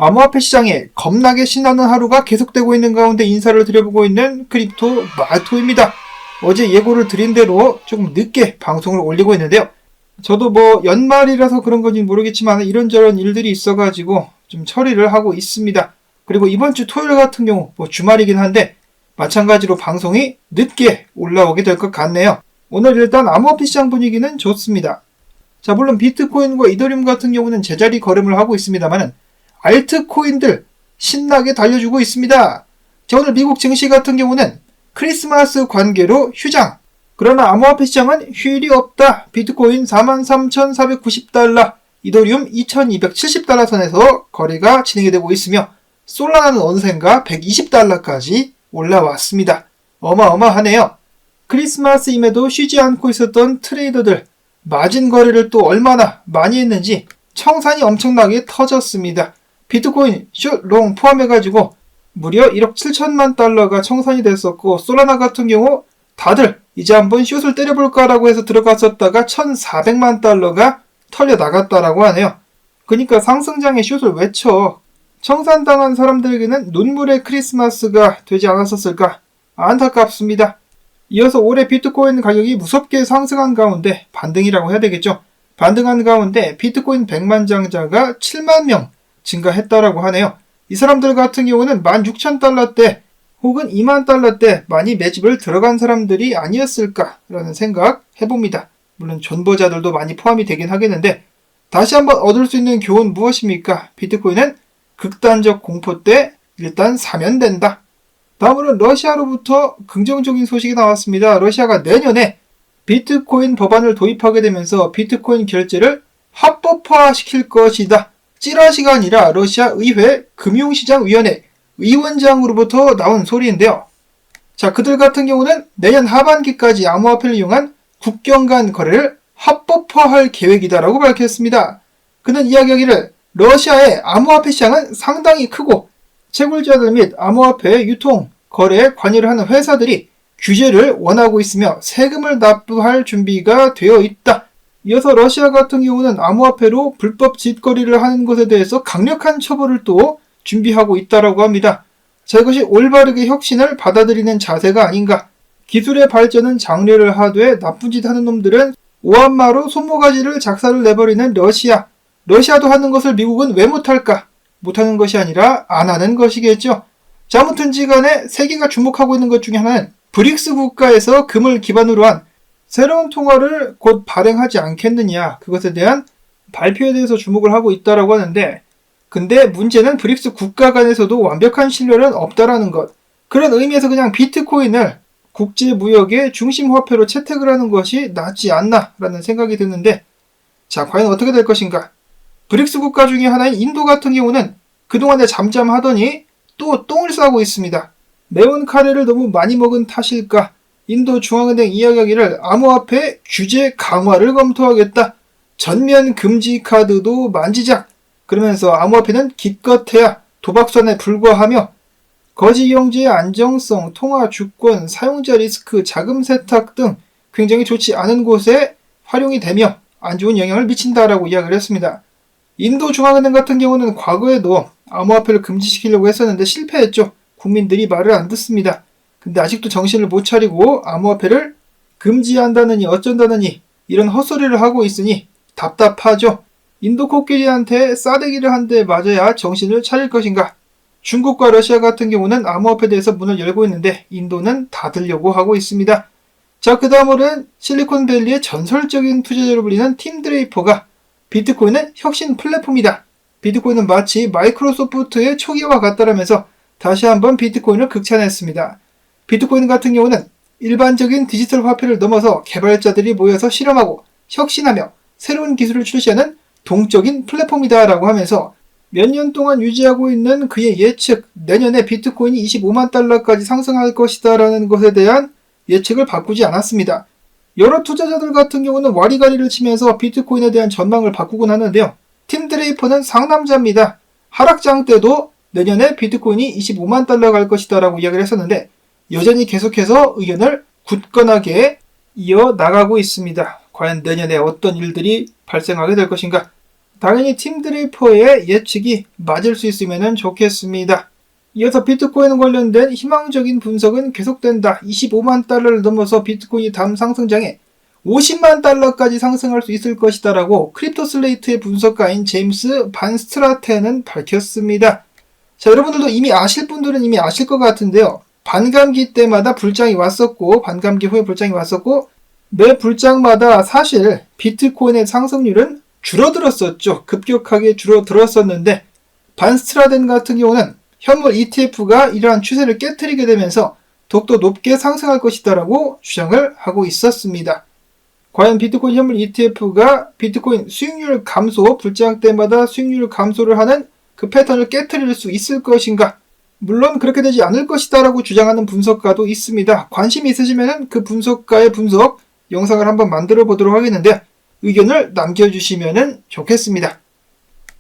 암호화폐 시장에 겁나게 신나는 하루가 계속되고 있는 가운데 인사를 드려보고 있는 크립토 마토입니다. 어제 예고를 드린 대로 조금 늦게 방송을 올리고 있는데요. 저도 연말이라서 그런 건지 모르겠지만 이런저런 일들이 있어가지고 좀 처리를 하고 있습니다. 그리고 이번 주 토요일 같은 경우 주말이긴 한데 마찬가지로 방송이 늦게 올라오게 될 것 같네요. 오늘 일단 암호화폐 시장 분위기는 좋습니다. 자, 물론 비트코인과 이더리움 같은 경우는 제자리 걸음을 하고 있습니다만 알트코인들 신나게 달려주고 있습니다. 자, 오늘 미국 증시 같은 경우는 크리스마스 관계로 휴장. 그러나 암호화폐 시장은 휴일이 없다. 비트코인 43,490달러, 이더리움 2,270달러 선에서 거래가 진행이 되고 있으며 솔라나는 어느샌가 120달러까지 올라왔습니다. 어마어마하네요. 크리스마스임에도 쉬지 않고 있었던 트레이더들 마진 거래를 또 얼마나 많이 했는지 청산이 엄청나게 터졌습니다. 비트코인 숏, 롱 포함해가지고 무려 1억 7천만 달러가 청산이 됐었고 솔라나 같은 경우 다들 이제 한번 숏을 때려볼까라고 해서 들어갔었다가 1,400만 달러가 털려 나갔다라고 하네요. 그러니까 상승장의 숏을 외쳐 청산당한 사람들에게는 눈물의 크리스마스가 되지 않았었을까 안타깝습니다. 이어서 올해 비트코인 가격이 무섭게 상승한 가운데 반등이라고 해야 되겠죠. 반등한 가운데 비트코인 100만 장자가 7만 명 증가했다라고 하네요. 이 사람들 같은 경우는 16,000달러대 혹은 2만 달러대 많이 매집을 들어간 사람들이 아니었을까라는 생각 해봅니다. 물론 존버자들도 많이 포함이 되긴 하겠는데 다시 한번 얻을 수 있는 교훈 무엇입니까? 비트코인은 극단적 공포 때 일단 사면 된다. 다음으로는 러시아로부터 긍정적인 소식이 나왔습니다. 러시아가 내년에 비트코인 법안을 도입하게 되면서 비트코인 결제를 합법화시킬 것이다. 찌라시가 아니라 러시아 의회 금융시장위원회 의원장으로부터 나온 소리인데요. 자, 그들 같은 경우는 내년 하반기까지 암호화폐를 이용한 국경 간 거래를 합법화할 계획이다라고 밝혔습니다. 그는 이야기하기를 러시아의 암호화폐 시장은 상당히 크고 채굴자들 및 암호화폐 유통, 거래에 관여를 하는 회사들이 규제를 원하고 있으며 세금을 납부할 준비가 되어 있다. 이어서 러시아 같은 경우는 암호화폐로 불법 짓거리를 하는 것에 대해서 강력한 처벌을 또 준비하고 있다라고 합니다. 자, 이것이 올바르게 혁신을 받아들이는 자세가 아닌가. 기술의 발전은 장려를 하되 나쁜 짓 하는 놈들은 오한마로 손모가지를 작사를 내버리는 러시아. 러시아도 하는 것을 미국은 왜 못할까? 못하는 것이 아니라 안 하는 것이겠죠. 자, 아무튼지 간에 세계가 주목하고 있는 것 중에 하나는 브릭스 국가에서 금을 기반으로 한 새로운 통화를 곧 발행하지 않겠느냐. 그것에 대한 발표에 대해서 주목을 하고 있다라고 하는데 근데 문제는 브릭스 국가 간에서도 완벽한 신뢰는 없다라는 것. 그런 의미에서 그냥 비트코인을 국제무역의 중심 화폐로 채택을 하는 것이 낫지 않나라는 생각이 드는데 자, 과연 어떻게 될 것인가? 브릭스 국가 중에 하나인 인도 같은 경우는 그동안에 잠잠하더니 또 똥을 싸고 있습니다. 매운 카레를 너무 많이 먹은 탓일까? 인도 중앙은행 이야기하기를 암호화폐 규제 강화를 검토하겠다. 전면 금지 카드도 만지작. 그러면서 암호화폐는 기껏해야 도박선에 불과하며 거시경제의 안정성, 통화 주권, 사용자 리스크, 자금 세탁 등 굉장히 좋지 않은 곳에 활용이 되며 안 좋은 영향을 미친다라고 이야기를 했습니다. 인도 중앙은행 같은 경우는 과거에도 암호화폐를 금지시키려고 했었는데 실패했죠. 국민들이 말을 안 듣습니다. 근데 아직도 정신을 못 차리고 암호화폐를 금지한다느니 어쩐다느니 이런 헛소리를 하고 있으니 답답하죠. 인도 코끼리한테 싸대기를 한 대 맞아야 정신을 차릴 것인가. 중국과 러시아 같은 경우는 암호화폐에 대해서 문을 열고 있는데 인도는 닫으려고 하고 있습니다. 자, 그 다음으로는 실리콘밸리의 전설적인 투자자로 불리는 팀 드레이퍼가 비트코인은 혁신 플랫폼이다. 비트코인은 마치 마이크로소프트의 초기와 같다라면서 다시 한번 비트코인을 극찬했습니다. 비트코인 같은 경우는 일반적인 디지털 화폐를 넘어서 개발자들이 모여서 실험하고 혁신하며 새로운 기술을 출시하는 동적인 플랫폼이다라고 하면서 몇 년 동안 유지하고 있는 그의 예측, 내년에 비트코인이 25만 달러까지 상승할 것이다라는 것에 대한 예측을 바꾸지 않았습니다. 여러 투자자들 같은 경우는 와리가리를 치면서 비트코인에 대한 전망을 바꾸곤 하는데요. 팀 드레이퍼는 상남자입니다. 하락장 때도 내년에 비트코인이 25만 달러 갈 것이다 라고 이야기를 했었는데 여전히 계속해서 의견을 굳건하게 이어나가고 있습니다. 과연 내년에 어떤 일들이 발생하게 될 것인가? 당연히 팀 드리퍼의 예측이 맞을 수 있으면 좋겠습니다. 이어서 비트코인 관련된 희망적인 분석은 계속된다. 25만 달러를 넘어서 비트코인이 다음 상승장에 50만 달러까지 상승할 수 있을 것이다 라고 크립토 슬레이트의 분석가인 제임스 반 스트라테는 밝혔습니다. 자, 여러분들도 이미 아실 분들은 이미 아실 것 같은데요. 반감기 때마다 불장이 왔었고, 반감기 후에 불장이 왔었고, 매 불장마다 사실 비트코인의 상승률은 줄어들었었죠. 급격하게 줄어들었었는데, 반 스트라텐 같은 경우는 현물 ETF가 이러한 추세를 깨트리게 되면서 더욱더 높게 상승할 것이다 라고 주장을 하고 있었습니다. 과연 비트코인 현물 ETF가 비트코인 수익률 감소, 불장 때마다 수익률 감소를 하는 그 패턴을 깨트릴 수 있을 것인가? 물론 그렇게 되지 않을 것이다 라고 주장하는 분석가도 있습니다. 관심이 있으시면 그 분석가의 분석 영상을 한번 만들어 보도록 하겠는데 의견을 남겨주시면 좋겠습니다.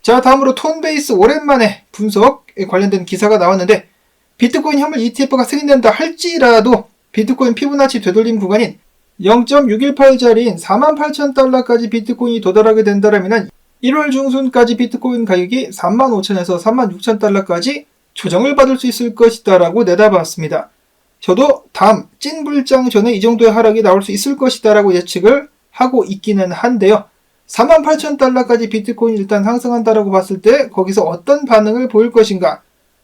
자, 다음으로 톤베이스 오랜만에 분석에 관련된 기사가 나왔는데 비트코인 현물 ETF가 승인된다 할지라도 비트코인 피보나치 되돌림 구간인 0.618짜리인 48,000달러까지 비트코인이 도달하게 된다면 1월 중순까지 비트코인 가격이 35,000에서 36,000달러까지 조정을 받을 수 있을 것이다 라고 내다봤습니다. 저도 다음 찐불장 전에 이 정도의 하락이 나올 수 있을 것이다 라고 예측을 하고 있기는 한데요. 48,000달러까지 비트코인이 일단 상승한다라고 봤을 때 거기서 어떤 반응을 보일 것인가?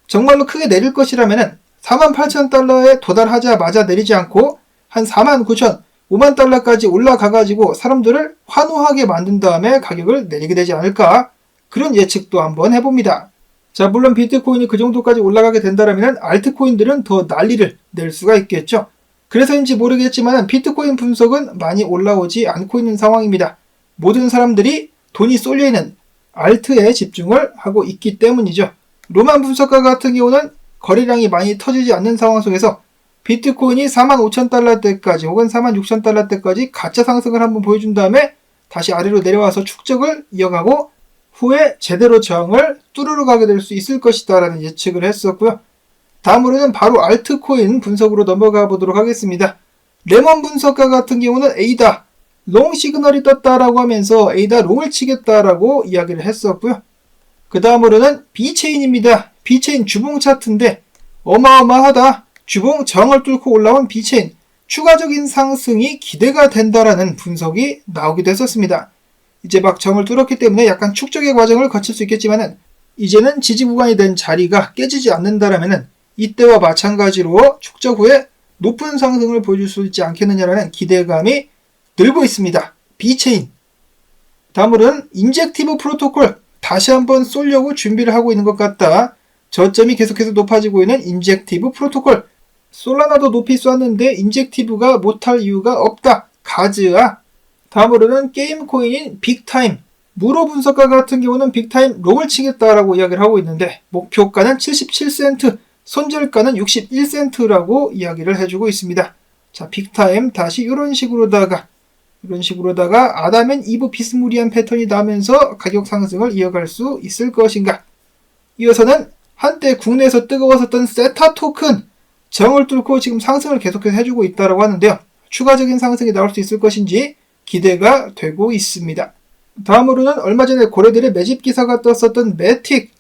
정말로 크게 내릴 것이라면 48,000달러에 도달하자마자 내리지 않고 한 49,000, 5만 달러까지 올라가가지고 사람들을 환호하게 만든 다음에 가격을 내리게 되지 않을까? 그런 예측도 한번 해봅니다. 자, 물론 비트코인이 그 정도까지 올라가게 된다면 알트코인들은 더 난리를 낼 수가 있겠죠. 그래서인지 모르겠지만 비트코인 분석은 많이 올라오지 않고 있는 상황입니다. 모든 사람들이 돈이 쏠려있는 알트에 집중을 하고 있기 때문이죠. 로만 분석가 같은 경우는 거래량이 많이 터지지 않는 상황 속에서 비트코인이 45,000달러대까지 혹은 46,000달러대까지 가짜 상승을 한번 보여준 다음에 다시 아래로 내려와서 축적을 이어가고 후에 제대로 저항을 뚫으러 가게 될 수 있을 것이다 라는 예측을 했었고요. 다음으로는 바로 알트코인 분석으로 넘어가 보도록 하겠습니다. 레몬 분석가 같은 경우는 에이다 롱 시그널이 떴다라고 하면서 에이다 롱을 치겠다라고 이야기를 했었고요. 그 다음으로는 비체인입니다. 비체인 주봉 차트인데 어마어마하다. 주봉 저항을 뚫고 올라온 비체인 추가적인 상승이 기대가 된다라는 분석이 나오기도 했었습니다. 이제 막 저항을 뚫었기 때문에 약간 축적의 과정을 거칠 수 있겠지만은 이제는 지지 구간이 된 자리가 깨지지 않는다라면은 이때와 마찬가지로 축적 후에 높은 상승을 보여줄 수 있지 않겠느냐라는 기대감이 늘고 있습니다. 비체인. 다음으로는 인젝티브 프로토콜 다시 한번 쏠려고 준비를 하고 있는 것 같다. 저점이 계속해서 높아지고 있는 인젝티브 프로토콜. 솔라나도 높이 쐈는데 인젝티브가 못할 이유가 없다. 가즈아. 다음으로는 게임 코인인 빅타임. 무로 분석가 같은 경우는 빅타임 롱을 치겠다라고 이야기를 하고 있는데 목표가는 77센트, 손절가는 61센트라고 이야기를 해주고 있습니다. 자, 빅타임 다시 이런 식으로다가 아담앤 이브 비스무리한 패턴이 나면서 가격 상승을 이어갈 수 있을 것인가. 이어서는 한때 국내에서 뜨거웠었던 세타 토큰 저항을 뚫고 지금 상승을 계속해서 해주고 있다고 하는데요. 추가적인 상승이 나올 수 있을 것인지 기대가 되고 있습니다. 다음으로는 얼마 전에 고래들의 매집 기사가 떴었던 매틱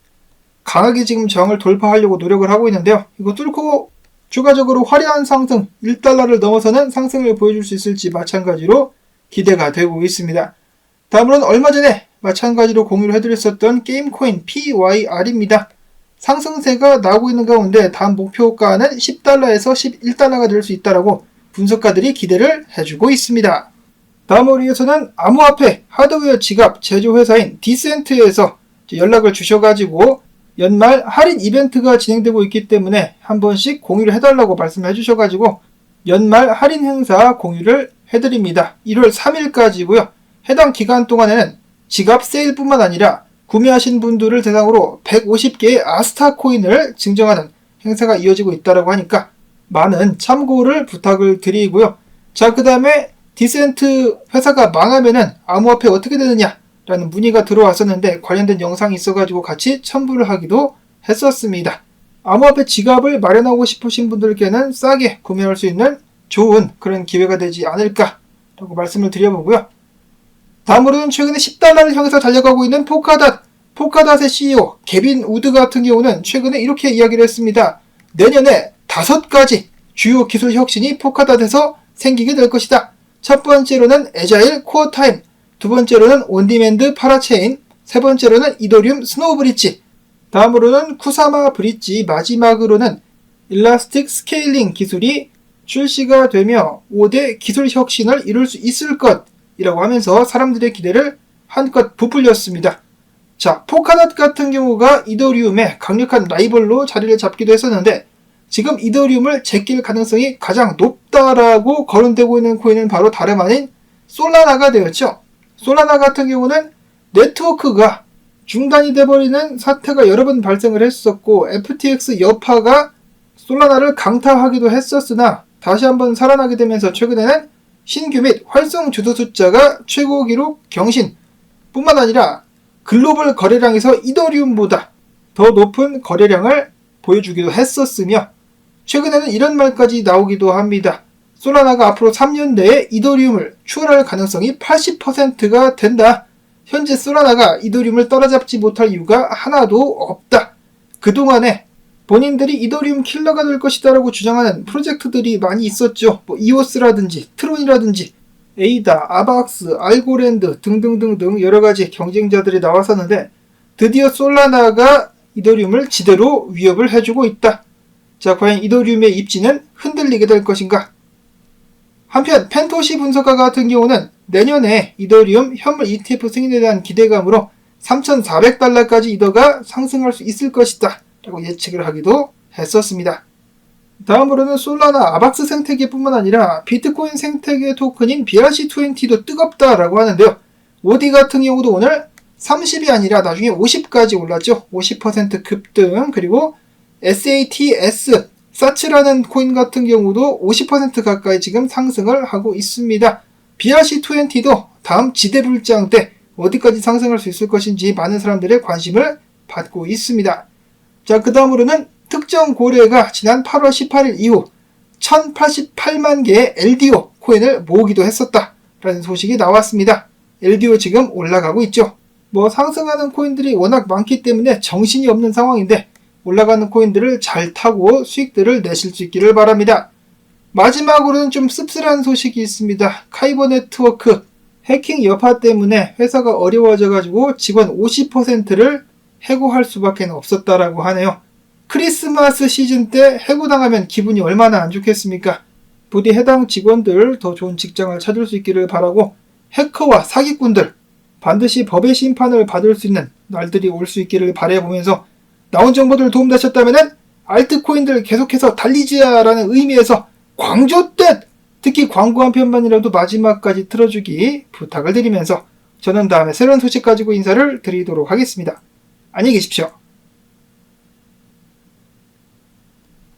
강하게 지금 저항을 돌파하려고 노력을 하고 있는데요. 이거 뚫고 추가적으로 화려한 상승 1달러를 넘어서는 상승을 보여줄 수 있을지 마찬가지로 기대가 되고 있습니다. 다음으로는 얼마 전에 마찬가지로 공유를 해드렸었던 게임코인 PYR입니다. 상승세가 나오고 있는 가운데 다음 목표가는 10달러에서 11달러가 될 수 있다라고 분석가들이 기대를 해주고 있습니다. 다음으로 이어서는 암호화폐 하드웨어 지갑 제조회사인 디센트에서 연락을 주셔가지고 연말 할인 이벤트가 진행되고 있기 때문에 한 번씩 공유를 해달라고 말씀을 해주셔가지고 연말 할인 행사 공유를 해드립니다. 1월 3일까지고요. 해당 기간 동안에는 지갑 세일뿐만 아니라 구매하신 분들을 대상으로 150개의 아스타 코인을 증정하는 행사가 이어지고 있다고 하니까 많은 참고를 부탁을 드리고요. 자, 그 다음에 디센트 회사가 망하면은 암호화폐 어떻게 되느냐 라는 문의가 들어왔었는데 관련된 영상이 있어가지고 같이 첨부를 하기도 했었습니다. 암호화폐 지갑을 마련하고 싶으신 분들께는 싸게 구매할 수 있는 좋은 그런 기회가 되지 않을까 라고 말씀을 드려보고요. 다음으로는 최근에 10달러를 향해서 달려가고 있는 포카닷. 포카닷의 CEO 개빈 우드 같은 경우는 최근에 이렇게 이야기를 했습니다. 내년에 5가지 주요 기술 혁신이 포카닷에서 생기게 될 것이다. 첫 번째로는 애자일 코어 타임, 두 번째로는 온디맨드 파라체인, 세 번째로는 이더리움 스노우 브릿지, 다음으로는 쿠사마 브릿지, 마지막으로는 일라스틱 스케일링 기술이 출시가 되며 5대 기술 혁신을 이룰 수 있을 것이라고 하면서 사람들의 기대를 한껏 부풀렸습니다. 자, 포카닷 같은 경우가 이더리움의 강력한 라이벌로 자리를 잡기도 했었는데 지금 이더리움을 제낄 가능성이 가장 높다라고 거론되고 있는 코인은 바로 다름 아닌 솔라나가 되었죠. 솔라나 같은 경우는 네트워크가 중단이 돼버리는 사태가 여러 번 발생을 했었고 FTX 여파가 솔라나를 강타하기도 했었으나 다시 한번 살아나게 되면서 최근에는 신규 및 활성 주도 숫자가 최고 기록 경신 뿐만 아니라 글로벌 거래량에서 이더리움보다 더 높은 거래량을 보여주기도 했었으며 최근에는 이런 말까지 나오기도 합니다. 솔라나가 앞으로 3년 내에 이더리움을 추월할 가능성이 80%가 된다. 현재 솔라나가 이더리움을 따라잡지 못할 이유가 하나도 없다. 그동안에 본인들이 이더리움 킬러가 될 것이다 라고 주장하는 프로젝트들이 많이 있었죠. 이오스라든지 트론이라든지 에이다, 아박스, 알고랜드 등등등등 여러가지 경쟁자들이 나왔었는데 드디어 솔라나가 이더리움을 지대로 위협을 해주고 있다. 자, 과연 이더리움의 입지는 흔들리게 될 것인가? 한편 펜토시 분석가 같은 경우는 내년에 이더리움 현물 ETF 승인에 대한 기대감으로 3,400달러까지 이더가 상승할 수 있을 것이다 라고 예측을 하기도 했었습니다. 다음으로는 솔라나 아박스 생태계 뿐만 아니라 비트코인 생태계 토큰인 BRC20도 뜨겁다라고 하는데요. 오디 같은 경우도 오늘 30이 아니라 나중에 50까지 올랐죠. 50% 급등. 그리고 SATS 사츠라는 코인 같은 경우도 50% 가까이 지금 상승을 하고 있습니다. BRC20도 다음 지대불장 때 어디까지 상승할 수 있을 것인지 많은 사람들의 관심을 받고 있습니다. 자, 그 다음으로는 특정 고래가 지난 8월 18일 이후 1088만 개의 LDO 코인을 모으기도 했었다 라는 소식이 나왔습니다. LDO 지금 올라가고 있죠. 상승하는 코인들이 워낙 많기 때문에 정신이 없는 상황인데 올라가는 코인들을 잘 타고 수익들을 내실 수 있기를 바랍니다. 마지막으로는 좀 씁쓸한 소식이 있습니다. 카이버 네트워크 해킹 여파 때문에 회사가 어려워져가지고 직원 50%를 해고할 수밖에 없었다라고 하네요. 크리스마스 시즌 때 해고당하면 기분이 얼마나 안 좋겠습니까? 부디 해당 직원들 더 좋은 직장을 찾을 수 있기를 바라고 해커와 사기꾼들 반드시 법의 심판을 받을 수 있는 날들이 올 수 있기를 바라보면서 나온 정보들 도움되셨다면 알트코인들 계속해서 달리지야라는 의미에서 광조뜻 특히 광고 한 편만이라도 마지막까지 틀어주기 부탁을 드리면서 저는 다음에 새로운 소식 가지고 인사를 드리도록 하겠습니다. 안녕히 계십시오.